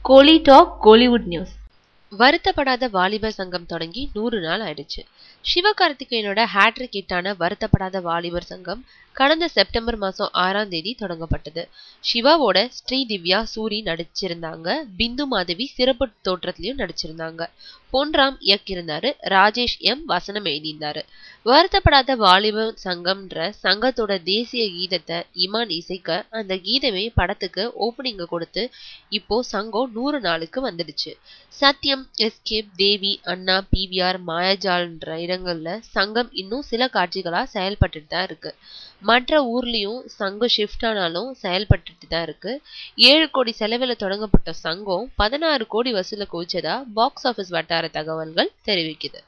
கோலி talk Kollywood news. வருத்தப்படாத வாலிபர் சங்கம் தொடங்கி 100 நாள் ஆயிடுச்சு. சிவகார்த்திகேயனோட ஹேட்ரிக் ஹிட்டான வருத்தப்படாத வாலிபர் சங்கம் கடந்த செப்டம்பர் மாசம் 6ஆம் தேதி தொடங்கப்பட்டது. சிவாவோட ஸ்ரீதிவ்யா சூரி நடிச்சிருந்தாங்க. பிந்து மாதவி சிறப்பு தோற்றத்திலையும் நடிச்சிருந்தாங்க. பொன்ராம் இயக்கியிருந்தாரு. ராஜேஷ் எம் வசனம் எழுதியிருந்தாரு. வருத்தப்படாத வாலிபர் சங்கம்ன்ற சங்கத்தோட தேசிய கீதத்தை இமான் இசைக்க அந்த கீதமே படத்துக்கு ஓப்பனிங்க கொடுத்து இப்போ சங்கம் 100 நாளுக்கு வந்துடுச்சு. சத்யம், எஸ்கேப், தேவி, அண்ணா, பிவிஆர், மாயாஜால்ன்ற இடங்கள்ல சங்கம் இன்னும் சில காட்சிகளா செயல்பட்டு தான் இருக்கு. மற்ற ஊர்லயும் சங்கம் ஷிஃப்ட் ஆனாலும் செயல்பட்டு தான் இருக்கு. 7 கோடி செலவில் தொடங்கப்பட்ட சங்கம் 16 கோடி வசூல குவிச்சதா பாக்ஸ் ஆபீஸ் வட்டார தகவல்கள் தெரிவிக்குது.